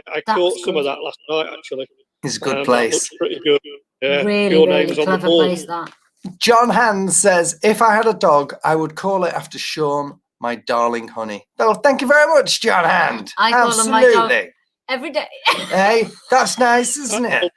I caught some of that last night, actually. It's a good place. Pretty good. Yeah, really clever place, that. John Hand says, if I had a dog, I would call it after Sean my darling honey. Oh, thank you very much, John Hand. I call him my dog every day. Hey, that's nice, isn't it?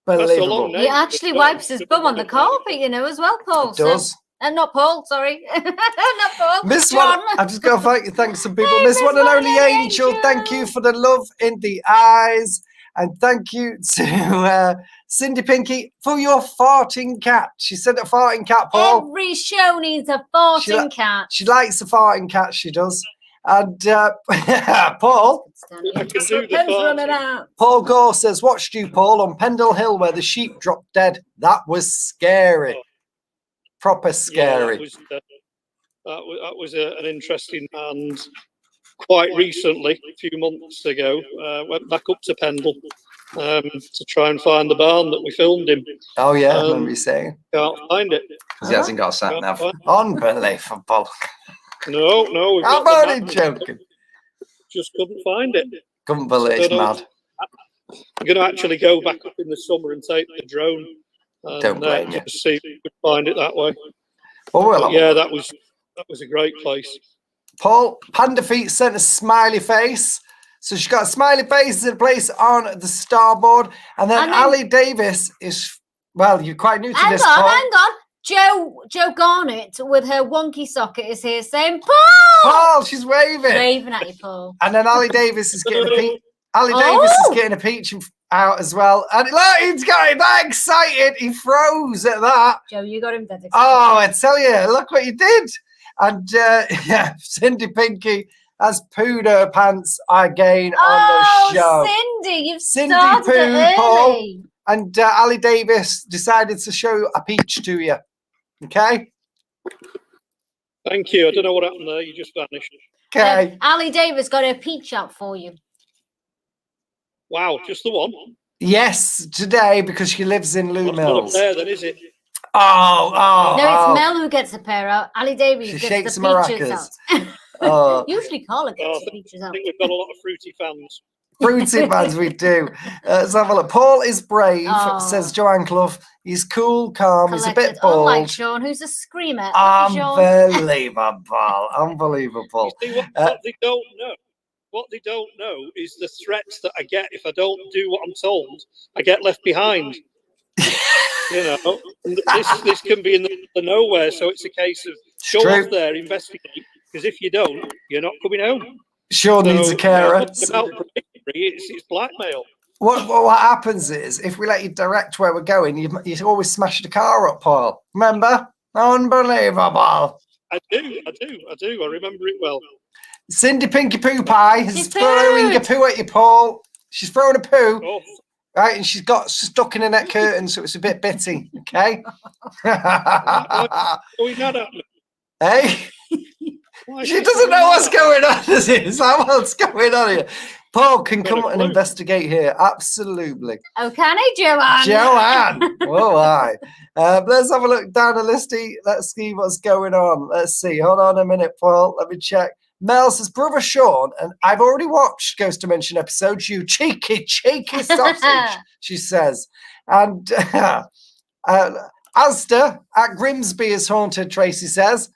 Believable. He actually wipes his bum on the carpet, you know, as well, Paul. It does. Not Paul, sorry. Not Paul. Miss John. One, I've just got to thank some people. Hey, Miss One and Only Angel, thank you for the love in the eyes. And thank you to Cindy Pinky for your farting cat. She said a farting cat, Paul. Every show needs a farting cat. She likes a farting cat, she does. And Paul. Paul Gore says, watched you, Paul, on Pendle Hill where the sheep dropped dead. That was scary. Proper scary. Yeah, that was an interesting, and quite recently, a few months ago, went back up to Pendle to try and find the barn that we filmed in. Oh yeah, I remember you saying. Can't find it. Because he hasn't got a sat nav. Unbelievable. No. I'm only joking. Just couldn't find it. Couldn't believe it's mad. I'm going to actually go back up in the summer and take the drone. And, don't blame you. See if we could find it that way. Well, yeah, that was a great place. Paul, Panda Feet sent a smiley face. So she's got a smiley face in place on the starboard. And then Ali Davis is, well, you're quite new to this, Paul. Hang on. Joe Garnett with her wonky socket is here saying, Paul! Paul, she's waving. Waving at you, Paul. And then Ali Davis is getting a peach. Davis is getting a peach out as well. And look, he's got that excited. He froze at that. Joe, you got him that excited. Oh, I tell you, look what you did. And yeah, Cindy Pinky has pooed her pants again on the show. Cindy, you've started early. Paul. And Ali Davis decided to show a peach to you. Okay? Thank you. I don't know what happened there. You just vanished. Okay. Ali Davis got a peach out for you. Wow, just the one? Yes, today, because she lives in Lou Mills. Not there then, is it? No, it's Mel who gets the pair out. Ali Davis gets the peaches out. Usually Carla gets the peaches out. I think we've got a lot of fruity fans. Fruity fans, we do. Let's have a look. Paul is brave, says Joanne Clough. He's cool, calm. He's a bit bold. Unlike Sean, who's a screamer. Unbelievable. Unbelievable. You see, what they don't know is the threats that I get if I don't do what I'm told. I get left behind. You know, this can be in the nowhere, so it's a case of go off there, investigate, because if you don't, you're not coming home. Sean needs a carer. It's blackmail. What happens is, if we let you direct where we're going, you always smash the car up, Paul. Remember? Unbelievable. I do. I remember it well. Cindy Pinky Poo Pie is throwing a poo at you, Paul. She's throwing a poo. Oh. Right, and she's got stuck in a net curtain, so it's a bit bitty. Okay. Hey, she doesn't know what's going on. It's like, what's going on here? Paul can come and investigate here. Absolutely. Oh, can he, Joanne? Joanne. Oh, hi. Let's have a look down the listy. Let's see what's going on. Let's see. Hold on a minute, Paul. Let me check. Mel says, brother Sean, and I've already watched Ghost Dimension episodes, you cheeky sausage, she says. And Asda at Grimsby is haunted, Tracy says.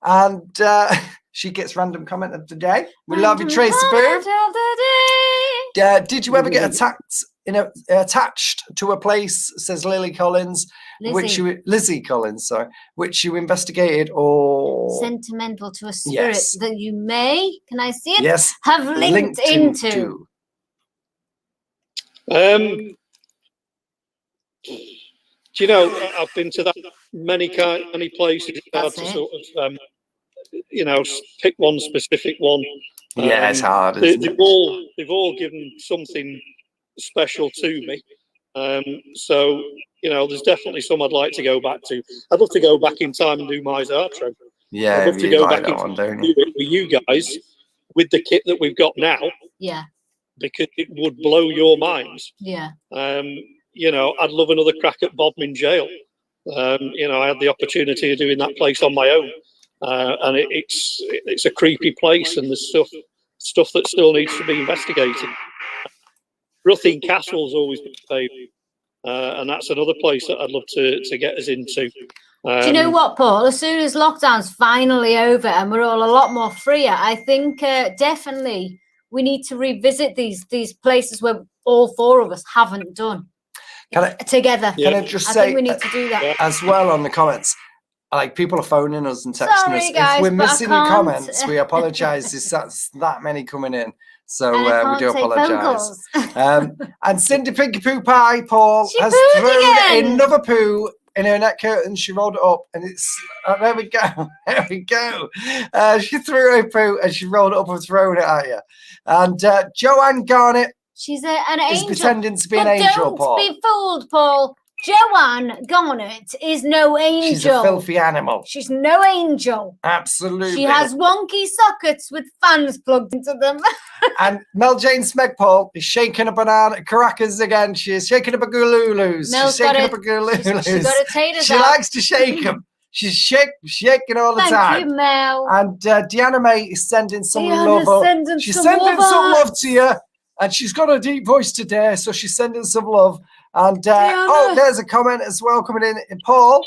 And she gets random comment of the day. We love you, Tracy Boo. Did you ever get attached to a place, says Lily Collins, Lizzie Collins, sorry, which you investigated or sentimental to a spirit that you may, can I see it? Yes, have linked into. Do you know, I've been to that many places. Hard to sort of, pick one specific one. Yeah, it's hard. They've all given something special to me. So, there's definitely some I'd like to go back to. I'd love to go back in time and do my outro. Yeah, I'd love to go back and do it with you guys with the kit that we've got now. Yeah. Because it would blow your minds. Yeah. I'd love another crack at Bodmin Jail. I had the opportunity of doing that place on my own. And it's a creepy place, and there's stuff that still needs to be investigated. Ruthin Castle's always been a favourite. and that's another place that I'd love to get us into. Do you know what, Paul? As soon as lockdown's finally over and we're all a lot more freer, I think definitely we need to revisit these places where all four of us haven't done together. Can I just say, think we need to do that as well on the comments? Like, people are phoning us and texting Sorry, us. guys, if we're but I missing your can't. comments, we apologise. That's that many coming in, so And I we can't do take phone apologise. calls. And Cindy Pinky Poo Pie Paul She has pooed thrown again. another poo in her neck curtain. She rolled it up, and it's there we go. There we go. She threw her poo and she rolled it up and thrown it at you. And Joanne Garnett She's an is angel. pretending to be an But angel, don't Paul. be fooled, Paul. Joanne Garnett is no angel. She's a filthy animal. She's no angel. Absolutely. She has wonky sockets with fans plugged into them. And Mel Jane Smegpole is shaking a banana Caracas again. She is shaking up a gululus. Mel's She's shaking got up a gululus. She's got her taters She out. likes to shake them. She's shaking all the Thank time. you, Mel. And Deanna May is sending some Deanna's love. sending She's some sending love some up. love to you. And she's got a deep voice today, so she's sending some love. And Deanna. there's a comment as well coming in. Paul,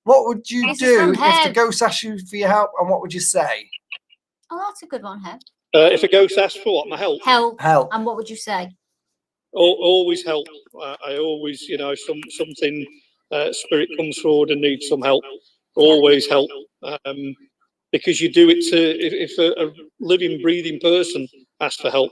what would you This is do from if the Hev. ghost asked you for your help, and what would you say? Oh, that's a good one, Hev. If a ghost asks for what, my help? Help. And what would you say? Always help. I always, something spirit comes forward and needs some help. Always help, because you do it if a living, breathing person asks for help.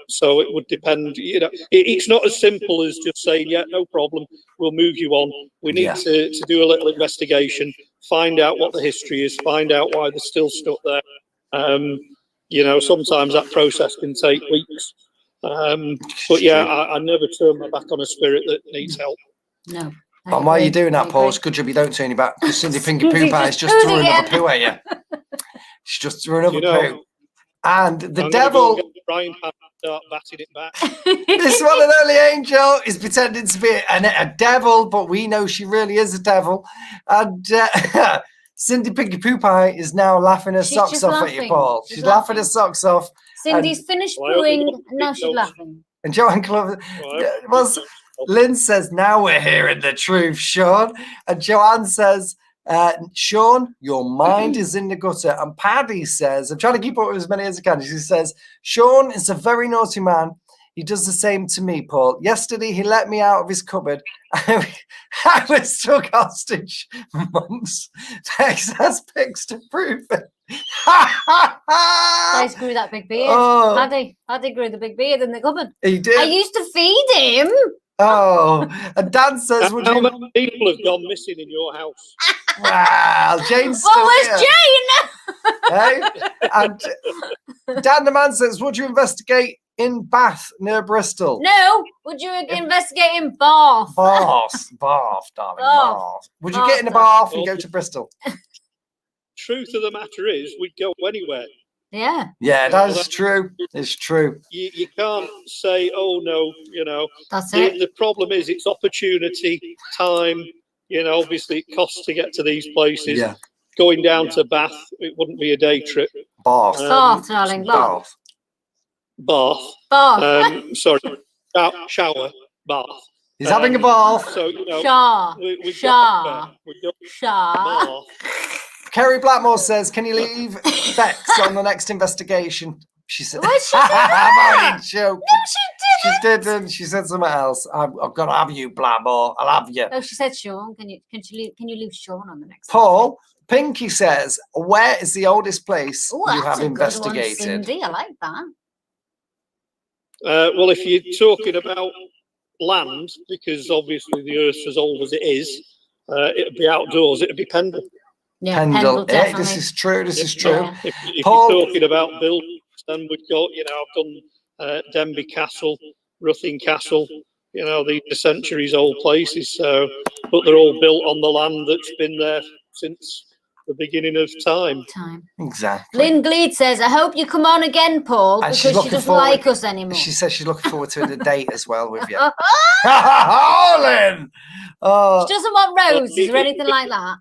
So it would depend. It's not as simple as just saying, "Yeah, no problem, we'll move you on." We need to do a little investigation, find out what the history is, find out why they're still stuck there. Sometimes that process can take weeks. But yeah, I never turn my back on a spirit that needs help. No. And while you're doing that, Paul, it's good job you don't turn your back, because Cindy Pinky Poo Pie is just threw another poo at you. She's just threw another poo. And the devil, get the frying pan and start batting it back. this one and only angel, is pretending to be a devil, but we know she really is a devil. And Cindy Pinky Poo Pie is now laughing her socks off at you, Paul. She's laughing her socks off. Cindy's finished pooing, and now she's laughing. And Joanne Clover, Lynn says, now we're hearing the truth, Sean. And Joanne says, Sean, your mind is in the gutter. And Paddy says, I'm trying to keep up with as many as I can. She says, Sean is a very naughty man. He does the same to me, Paul. Yesterday, he let me out of his cupboard. I was stuck hostage months. Tex has pics to prove it. Guys grew that big beard. Paddy grew the big beard in the cupboard. He did. I used to feed him. Oh, and Dan says, would How you... many people have gone missing in your house? Wow, Jane's still Well, where's here. Jane? Hey? And Dan the man says, would you investigate in Bath near Bristol? No. Would you investigate in Bath? Bath, darling, Bath. Would you get in a bath and go to Bristol? Truth of the matter is, we'd go anywhere. Yeah. Yeah, that is true. It's true. You can't say, oh no, That's it. The problem is it's opportunity, time, obviously it costs to get to these places. Yeah. Going down to Bath, it wouldn't be a day trip. Bath. Bath, darling. Bath. Bath. Sorry. Shower. Bath. He's having a bath. So, Shaw. we've Shaw. got Bath. Kerry Blackmore says, can you leave Bex on the next investigation? She said, What she I'm only joking. No, She didn't. She said something else. I've got to have you, Blackmore. I'll have you. Oh, she said Sean. Can you leave Sean on the next Paul, Pinky says, where is the oldest place Ooh, you that's have a good one, investigated? Cindy. I like that. Well, if you're talking about land, because obviously the Earth's as old as it is, it'd be outdoors. It'd be Pendle. Yeah, Pendle. definitely. Yeah, this is true. This is true. Yeah. If Paul, you're talking about buildings, then we've got, I've done Denby Castle, Ruthin Castle, these are centuries old places. But they're all built on the land that's been there since the beginning of time. Exactly. Lynn Gleed says, I hope you come on again, Paul, And because she's she looking doesn't forward- like us anymore. She says she's looking forward to the date as well with you. Oh, Lynn! Oh. She doesn't want roses or anything like that.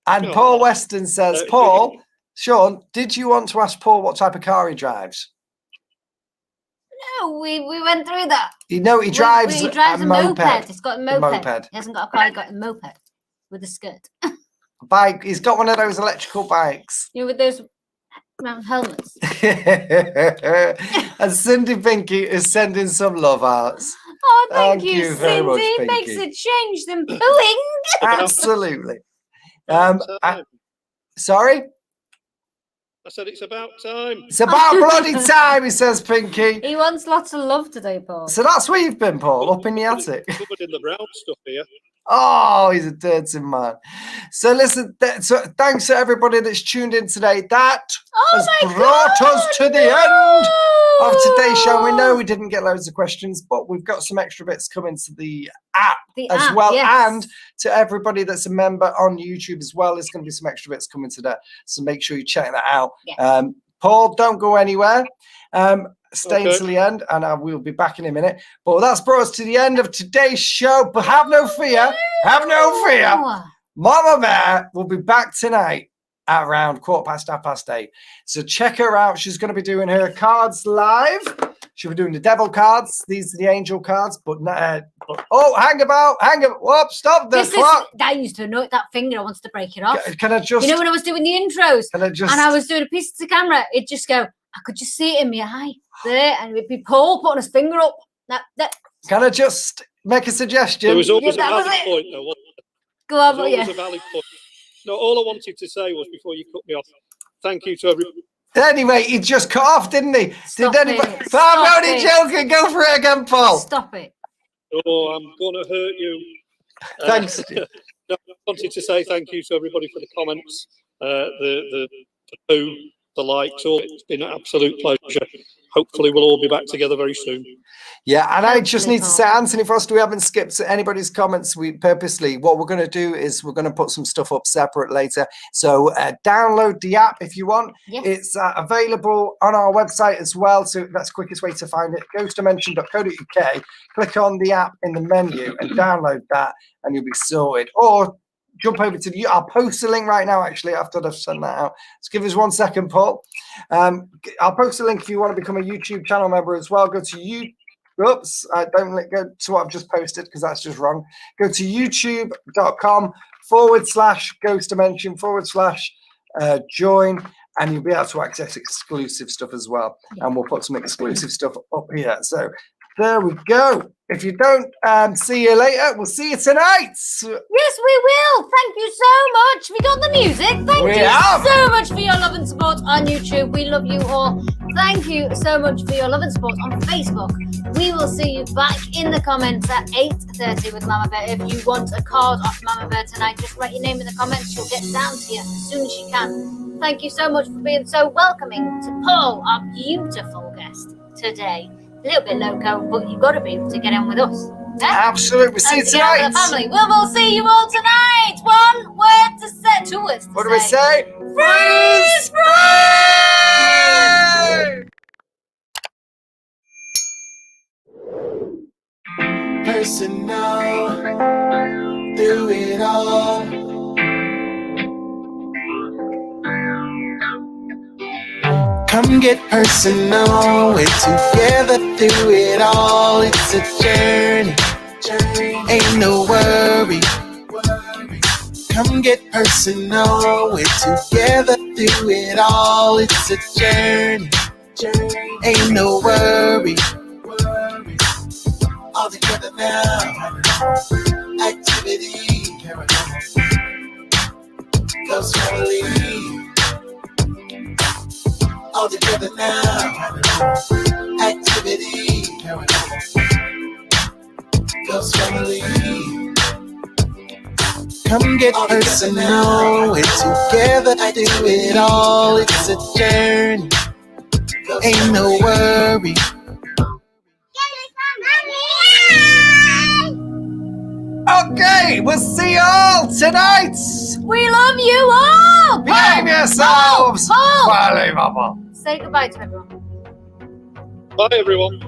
And No. Paul Weston says, Paul, Sean, did you want to ask Paul what type of car he drives? No, we went through that. He drives, he drives a moped. He's got a moped. moped. He hasn't got a car, he's got a moped with a skirt. Bike. He's got one of those electrical bikes. You know, with those helmets. And Cindy Pinky is sending some love arts. Oh, thank you, very much, Cindy. Pinky. Makes a change than pooing. Absolutely. Sorry? I said it's about time. It's about bloody time, he says, Pinky. He wants lots of love today, Paul. So that's where you've been, Paul, up in the attic. Covered in the brown stuff here. Oh, he's a dirty man. So listen, thanks to everybody that's tuned in today. That has brought us to the end of today's show. We know we didn't get loads of questions, but we've got some extra bits coming to the app as well. Yes. And to everybody that's a member on YouTube as well, there's going to be some extra bits coming to that. So make sure you check that out. Yes. Paul, don't go anywhere. Stay until the end, and I will be back in a minute. But that's brought us to the end of today's show. But have no fear. Have no fear. Mama Bear will be back tonight at around 8:15. So check her out. She's going to be doing her cards live. She'll be doing the devil cards. These are the angel cards. But hang about. Whoop, stop the clock. That used to annoy that finger. I wanted to break it off. Can I just... You know when I was doing the intros and I was doing a piece to the camera, it'd just go... I could just see it in my eye there, and it'd be Paul putting his finger up. Can I just make a suggestion? There was always a valid point, though, wasn't there? Go on, there was always a valid point. No, all I wanted to say was, before you cut me off, thank you to everybody. Anyway, he just cut off, didn't he? Stop I'm only joking. Go for it again, Paul. Stop it. Oh, I'm going to hurt you. Thanks. No, I wanted to say thank you to everybody for the comments, the likes. All. It's been an absolute pleasure. Hopefully we'll all be back together very soon. Yeah, and I just need to say, Anthony Frost, we haven't skipped anybody's comments. We purposely, what we're going to do is we're going to put some stuff up separate later. So download the app if you want. Yes. It's available on our website as well. So that's the quickest way to find it. ghostdimension.co.uk. Click on the app in the menu and download that, and you'll be sorted. Or jump over to I'll post the link right now, actually, after I've sent that out. Just give us 1 second, Paul. I'll post the link if you want to become a YouTube channel member as well. Go to Oops, don't go to what I've just posted because that's just wrong. Go to youtube.com/ghostdimension/join, and you'll be able to access exclusive stuff as well. And we'll put some exclusive stuff up here. So there we go. If you don't see you later, we'll see you tonight. Yes, we will. Thank you so much. We got the music. Thank you so much for your love and support on YouTube. We love you all. Thank you so much for your love and support on Facebook. We will see you back in the comments at 8:30 with Mama Bear. If you want a card off Mama Bear tonight, just write your name in the comments. She'll get down to you as soon as she can. Thank you so much for being so welcoming to Paul, our beautiful guest today. A little bit loco, but you've got to be to get in with us. Absolutely. See you tonight. The family. We'll see you all tonight. One word to say to us. What do we say? Freeze free! Personal, through it all. Come get personal, we're together through it all. It's a journey, ain't no worry. Come get personal, we're together through it all. It's a journey, ain't no worry. All together now, activity, Ghost family. All together now, activity, Ghost family. Come get personal, we're together to do it all. It's a journey, ain't no worry. Okay, we'll see you all tonight. We love you all. Behave yourselves. Bye, Mama. Say goodbye to everyone. Bye, everyone.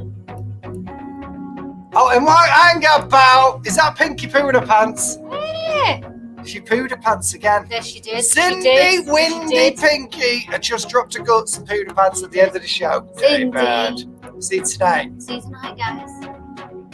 Oh, and what hang about? Is that Pinky Pooh Pants? Yeah. She pooed her pants again. Yes, she did. Cindy, Windy, Pinky had just dropped her guts and pooed her pants at the end of the show. Cindy. See you tonight. See you tonight, guys.